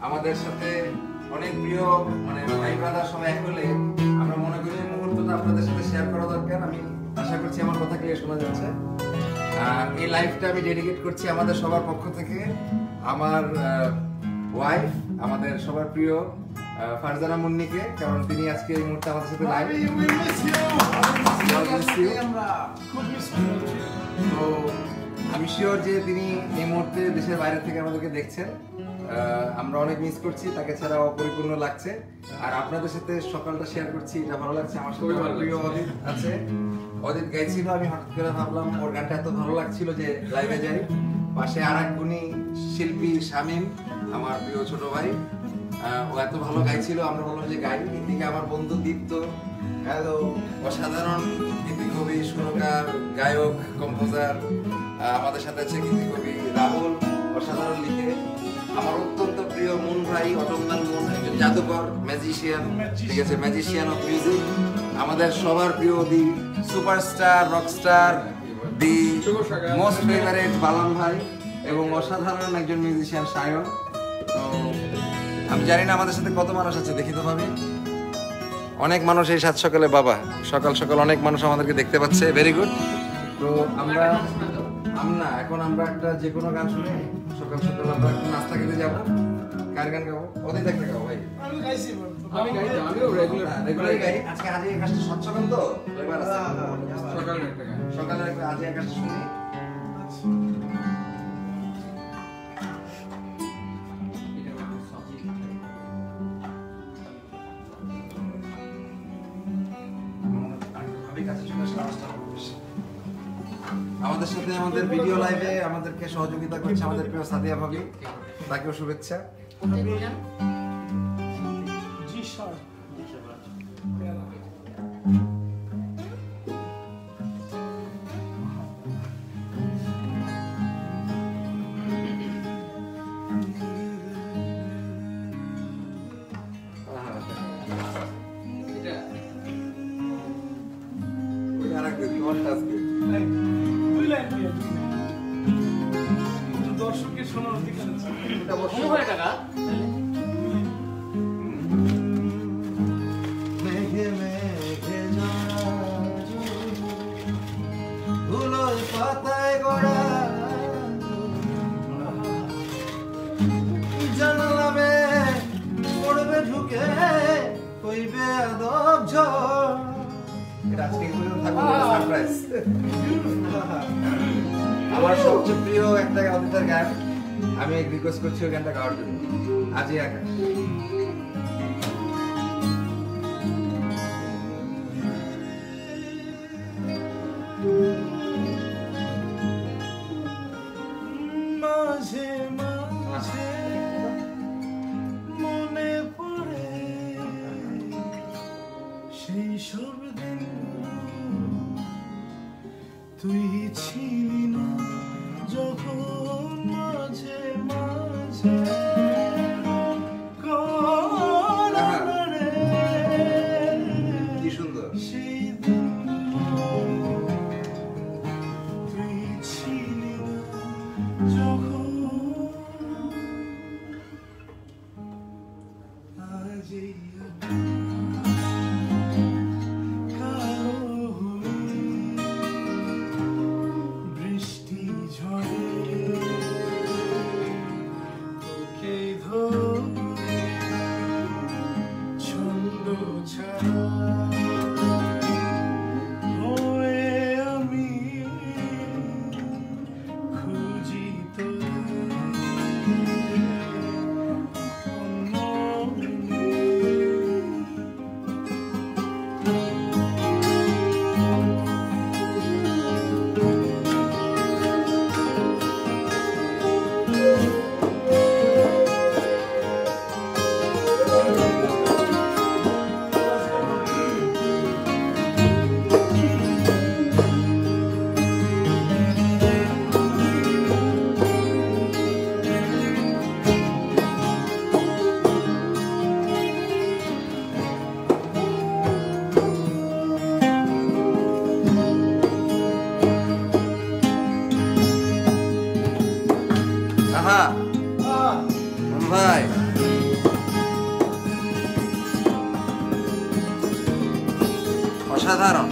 আমাদের সাথে অনেক প্রিয় মানে ভাই ব্রাদার সবাই এক হলে আমরা মনে করি যে মুহূর্তটা আপনাদের সাথে শেয়ার করা দরকার। আমি আশা করছি আমার কথা ক্লিয়ার শোনা যাচ্ছে। এই লাইভটা আমি ডেডিকেট করছি আমাদের সবার পক্ষ থেকে আমার ওয়াইফ, আমাদের সবার প্রিয় ফারজানা মুন্নিকে, কারণ তিনি আজকে এই মুহূর্তে আমাদের সাথে লাইভ। তো আমি শিওর যে তিনি এই মুহূর্তে দেশের বাইরে থেকে আমাদেরকে দেখছেন। আমরা অনেক মিস করছি, তাকে ছাড়া অপরিপূর্ণ লাগছে। আর আপনাদের সাথে সকালটা শেয়ার করছি, এটা ভালো লাগছে। আমার সাথে আমার প্রিয় অদিত আছে, অদিত গাইছিল। আমি হঠাৎ করে ভাবলাম ওর গানটা এত ভালো লাগছিল যে লাইভে যাই। পাশে আর এক গুণী শিল্পী শামীম, আমার প্রিয় ছোট ভাই, ও এত ভালো গাইছিল, আমরা বললাম যে গাই। এদিকে আমার বন্ধু দীপ্ত, হ্যালো, অসাধারণ গীতিকবি, সুরকার, গায়ক, কম্পোজার। আমাদের সাথে আছে গীতিকবি রাহুল, অসাধারণ লিখে। আমার অত্যন্ত প্রিয় মুন ভাই, অটোম্যান মুন, একজন জাদুকর, ম্যাজিশিয়ান, ঠিক আছে, ম্যাজিশিয়ান অফ মিউজিক। আমাদের সবার প্রিয় the superstar, rockstar, the most favourite Balam ভাই, এবং অসাধারণ একজন মিউজিশিয়ান সায়ন। তো আমি জানি না আমাদের সাথে কত মানুষ আছে, দেখি তো ভাবি। অনেক মানুষ এই সাত সকালে, বাবা সকাল সকাল অনেক মানুষ আমাদেরকে দেখতে পাচ্ছে, ভেরি গুড। তো আমরা এখন আমরা একটা যে কোনো গান শুনে সকাল সকাল আমরা একটু নাস্তা খেতে যাবো। কার গান গাবো? ওদের একটা গাও ভাই। আমি গাই, আমিও রেগুলার গাই। আজকে আজ এই কাজটা সচ্ছলন তো এবার আছে সকালের একটা গান, সকালের একটা আজ এই কাজটা শুনি। আমাদের সাথে আমাদের ভিডিও লাইভে আমাদেরকে সহযোগিতা করছে আমাদের প্রিয় সাদিয়া ভাবি, তাকেও শুভেচ্ছা। দর্শকের শোনার অধিকার আছে। মেঘে মেঘে ধুলোয় পাতায় গড়া জানালামে পড়বে ঢুকে কইবে আদব ঝড়। এটা আজকে থাকবে সারপ্রাইজ। আমার সবচেয়ে প্রিয় একটা অদিতের গান, আমি রিকোয়েস্ট করছি ওই গানটা গাওয়ার জন্য, আজই আকাশ। মাঝে মাঝে মনে পড়ে সেই সব দিন তুই ছিলি না যখন মাঝে মাঝে কলরে কি সুন্দর। সেই দিনগুলো তুই ছিলি না যখন আজ এই কালো হয়ে বৃষ্টি ঝড়ে তোকে ধরে ছন্দ ছাড়া হয়ে আমি খুঁজি তোরে অন্য আহা ভাই, অসাধারণ।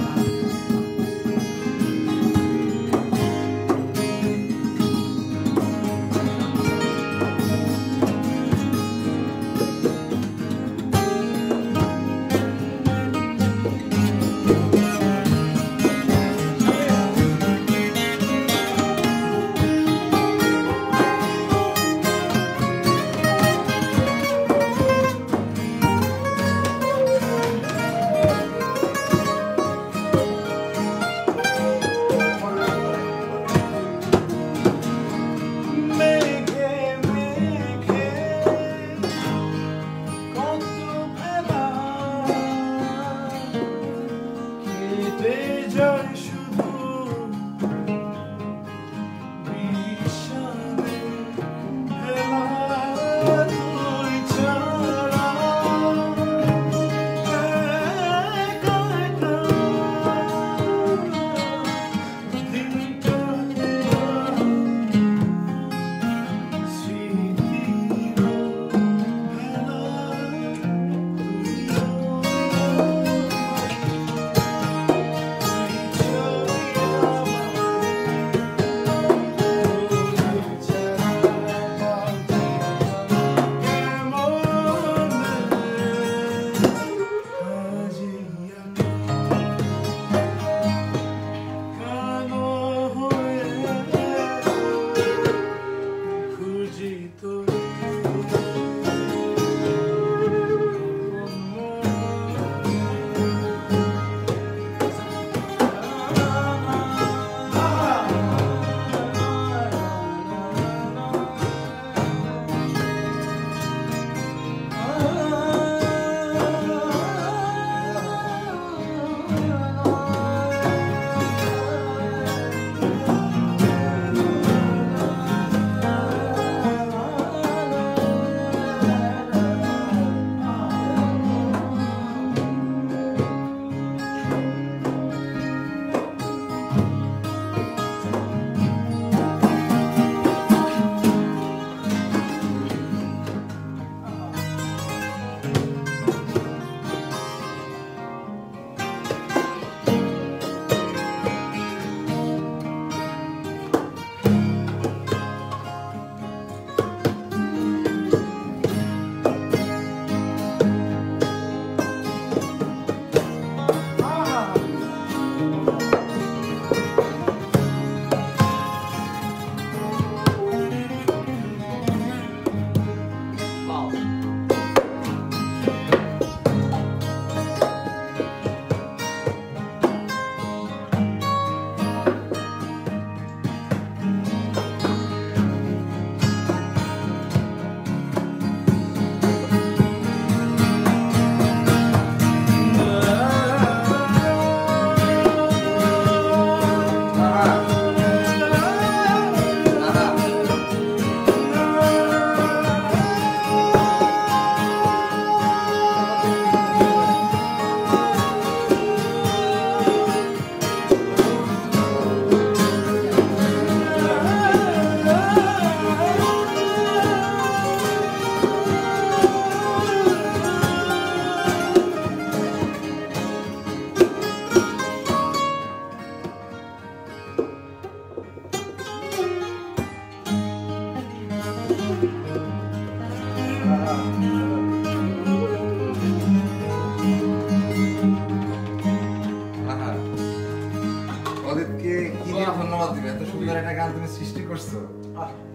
সুন্দর একটা গান তুমি সৃষ্টি করছো,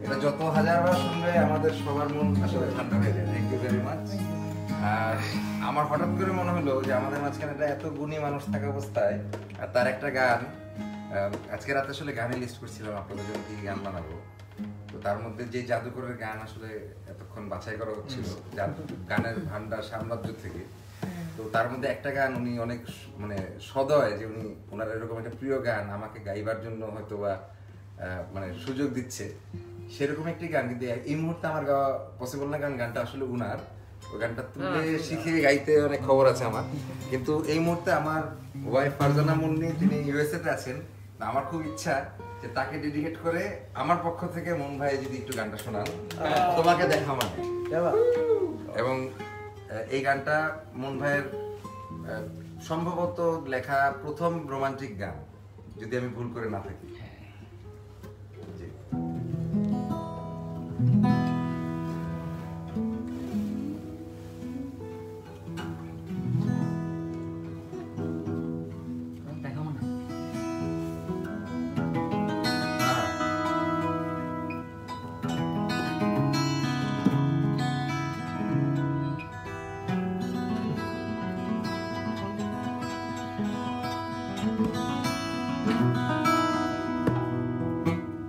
এটা যত হাজারবার শুনবে আমাদের সবার মন আসলে ঠান্ডা হয়ে যায়। Thank you very much. আর আমার হঠাৎ করে মনে হলো যে আমাদের মাঝখানে একটা এত গুণী মানুষ থাকা অবস্থায় আর তার একটা গান, আজকে রাতে আসলে গানের লিস্ট করছিলাম আপনাদের জন্য কি গান বানাবো, তো তার মধ্যে যে জাদুকরের গান আসলে এতক্ষণ বাছাই করা হচ্ছিল গানের ভান্ডার সাম্রাজ্য থেকে, তো তার মধ্যে একটা গান উনি অনেক মানে সদয় যে উনি ওনার এরকম একটা প্রিয় গান আমাকে গাইবার জন্য হয়তো বা মানে সুযোগ দিচ্ছে, সেরকম একটি গান কিন্তু এই মুহূর্তে আমার গাওয়া পসিবল না, কারণ গানটা আসলে উনার, ওই গানটা তুলে শিখে গাইতে অনেক খবর আছে আমার, কিন্তু এই মুহূর্তে আমার ওয়াইফ ফারজানা মুন্নি তিনি ইউএসএ তে আছেন, আমার খুব ইচ্ছা যে তাকে ডেডিকেট করে আমার পক্ষ থেকে মন ভাই যদি একটু গানটা শোনান, তোমাকে দেখা মানে। এবং এই গানটা মন ভাইয়ের সম্ভবত লেখা প্রথম রোমান্টিক গান, যদি আমি ভুল করে না থাকি। জি।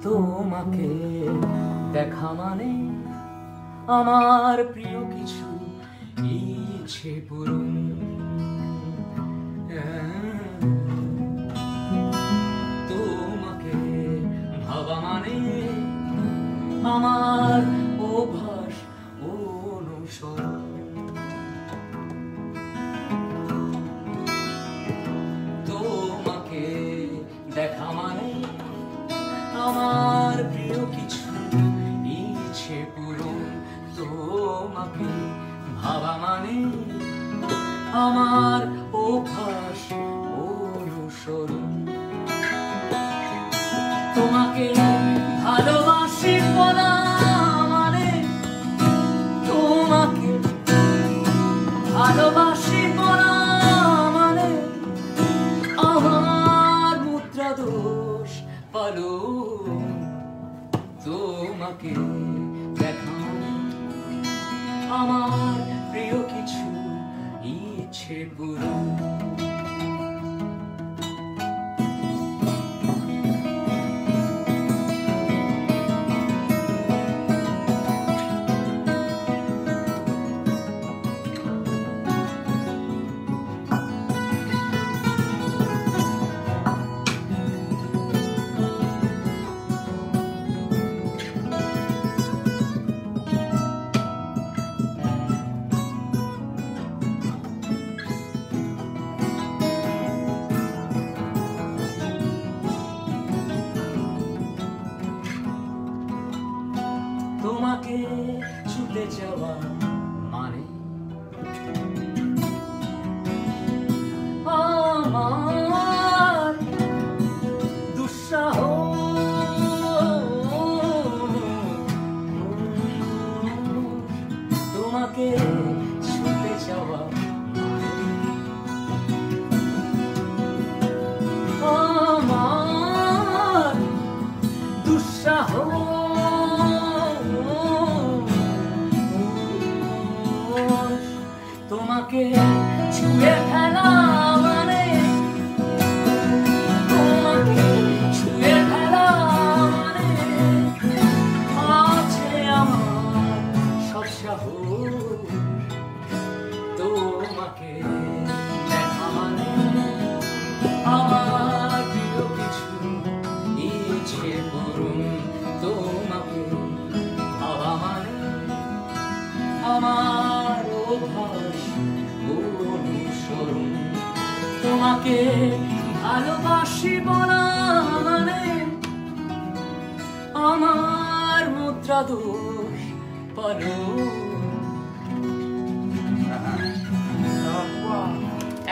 তোমাকে দেখা মানে আমার প্রিয় কিছু ইচ্ছে পূরণ, তোমাকে ভাবা মানে আমার অভ্যাস অনুসরণ, তোমাকে দেখা মানে আমার প্রিয় কিছু ইচ্ছে পূরণ, তোমাকে ভাবা মানে আমার অভ্যাস অনুসরণ, তোমাকে ভালোবাসি বলা মানে তোমাকে ভালোবাসি বলা মানে আমার মুদ্রা দোষ পালন, তোমাকে দেখা মানে আমার প্রিয় কিছু ইচ্ছে পূরণ। তোমাকে ছুটে যাওয়া মানে আমার দুঃসাহস, তোমাকে ছুটে যাওয়া মানে আমার দুঃসাহস, তোমাকে ছুঁয়ে ফেলা মানে তোমাকে ছুঁয়ে ফেলা মানে আছে আমার সব সাহস, তোমাকে দেখা মানে আমার প্রিয় কিছু ইচ্ছে পূরণ, তোমাকে ভাবা মানে আমার অভ্যাস অনুসরণ, তোমাকে ভালোবাসি বলা মানে আমার মুদ্রা দোষ পালন।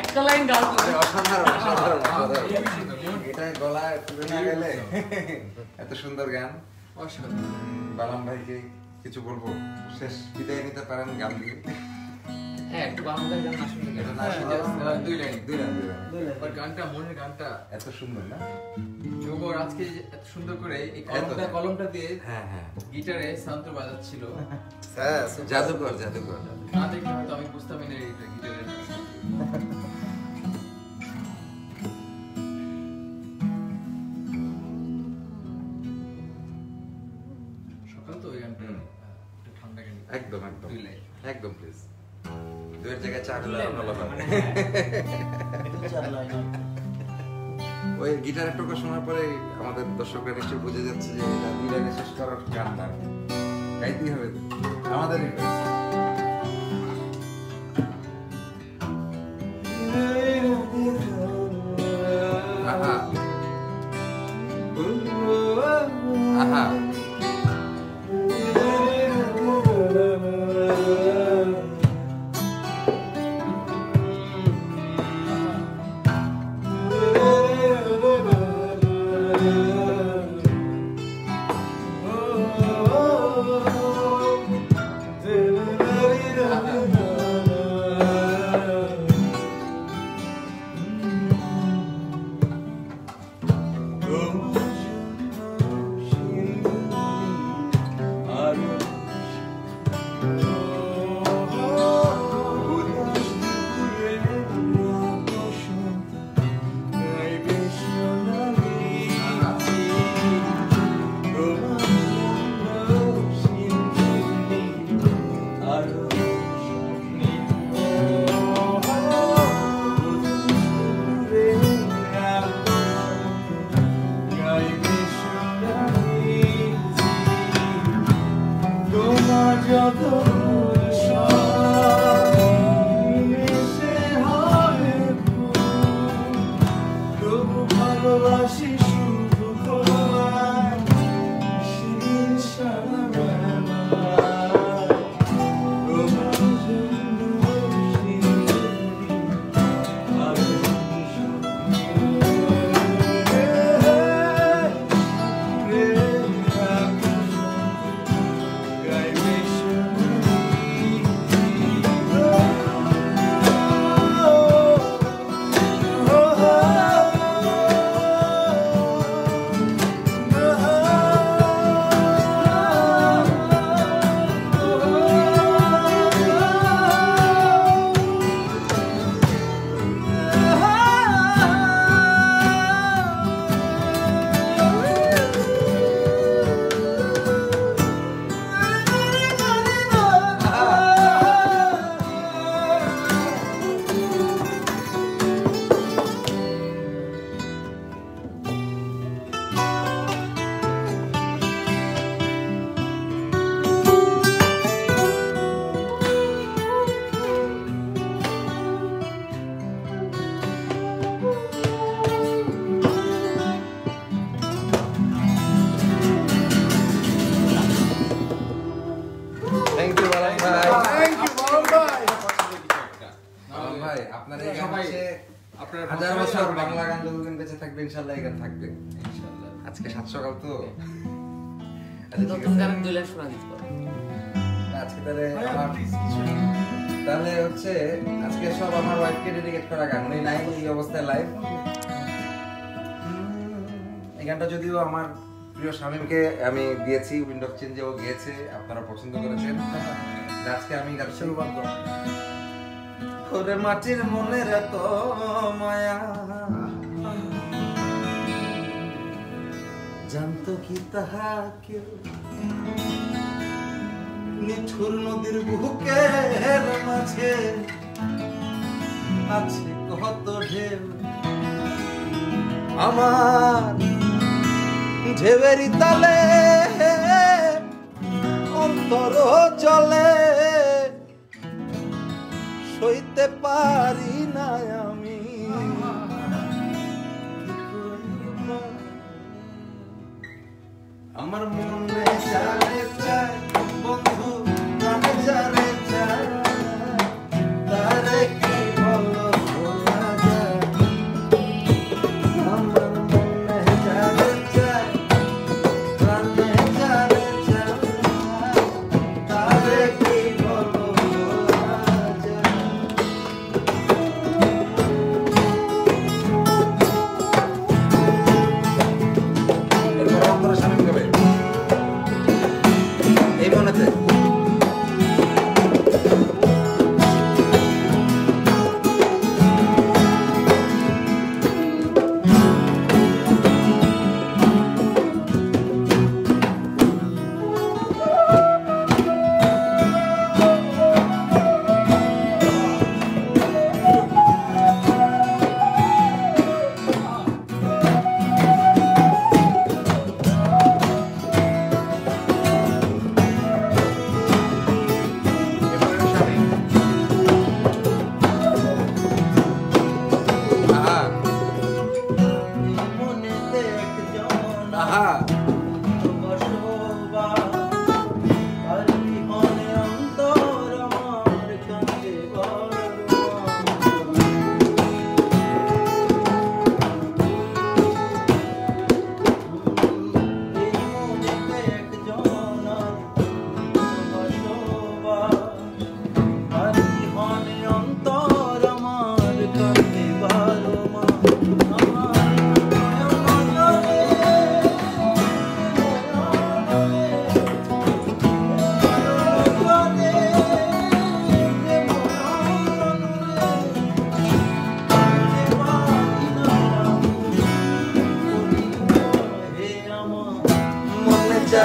একটা লাইন গান অসাধারণ, অসাধারণ, অসাধারণ। এটা গলা তুলে না গেলে এত সুন্দর গান। বালাম ভাইকে কিছু বলবো, শেষ বিদায় নিতে পারেন গান দিয়ে। হ্যাঁ একটু বাংলা গান না শুনলে এটা না কেন? শুনলে দুই লাইন দুই রান আর গানটা মনের গানটা এত সুন্দর না? যোগর আজকে এত সুন্দর করে এই এত। কলমটা দিয়ে হ্যাঁ হ্যাঁ গিটারে সাউন্ড বাজাচ্ছিল জাদুকর জাদুকর। না দেখলে হয়তো আমি বুঝতামই না এটা গিটারের সকাল তো ওই গানটা একটু ঠান্ডা গান একদম একদম দুই লাইন একদম প্লিজ দুইয়ের জায়গায় চার হলে আরো ভালো হয়। ওই গিটারের টোকা শোনার পরে আমাদের দর্শকরা নিশ্চয়ই বুঝে যাচ্ছে যে এটা দুই লাইনে শেষ করার গান না, গাইতেই হবে আমাদের আহা আহা থ্যাংক ইউ ভাই। ভাই আপনার এই গান হচ্ছে আপনার হাজার বছর বাংলা গান যতদিন বেঁচে থাকবে ইনশাআল্লাহ এই গান থাকবে। ইনশাআল্লাহ আজকে 7 সকাল তো আচ্ছা, ঠিক নতুন আছে। গান দুই লাইন শোনা দিতে পারো। আজকে তাহলে হচ্ছে আজকে সব আমার ওয়াইফকে ডেডিকেট করা গান, উনি নাই এই অবস্থায় লাইভ। এই গানটা যদিও আমার প্রিয় শামীমকে আমি দিয়েছি, উইন্ডো চেঞ্জে ও গিয়েছে, আপনারা পছন্দ করেছেন। আজকে আমি গাচ্ছি ওরে মাটির মনের এত মায়া, জানতো কি তাহা কেউ, নিঠুর নদীর বুকের মাঝে আছে কত ঢেউ, আমার ঢেউয়েরই তালে অন্তর চলে, সইতে পারি না আমি। আমার মনে জানে চায় বন্ধু, প্রাণে জানে চায়, তারে কি বলো বলা যায়। আমার মনে জানে চায়, প্রাণে জানে চায়, তারে কি বলো বলা যায়।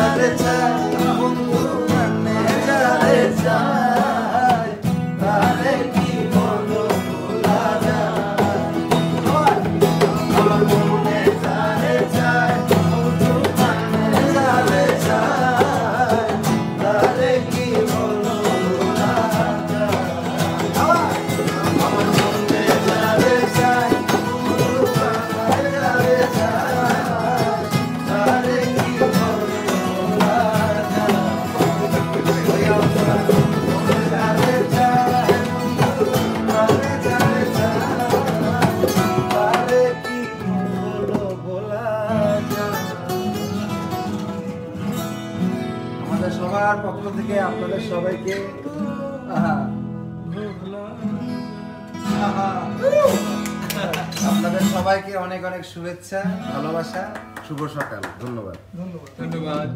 যারে চাই বন্ধু প্রাণে যারে চাই তারে কি বলো ভোলা যায় আমার মনে যারে চাই বন্ধু প্রাণে যারে চাই তারে কি বলো ভোলা যায় আমার মনে যারে চাই বন্ধু প্রাণে যারে চাই তারে কি বলো ভোলা যায় যারে চাই বন্ধু প্রাণে যারে চাই তারে কি বলো ভোলা যায়। আমাদের সবার পক্ষ থেকে আপনাদের সবাইকে আপনাদের সবাইকে অনেক অনেক শুভেচ্ছা, ভালোবাসা, শুভ সকাল। ধন্যবাদ। ধন্যবাদ।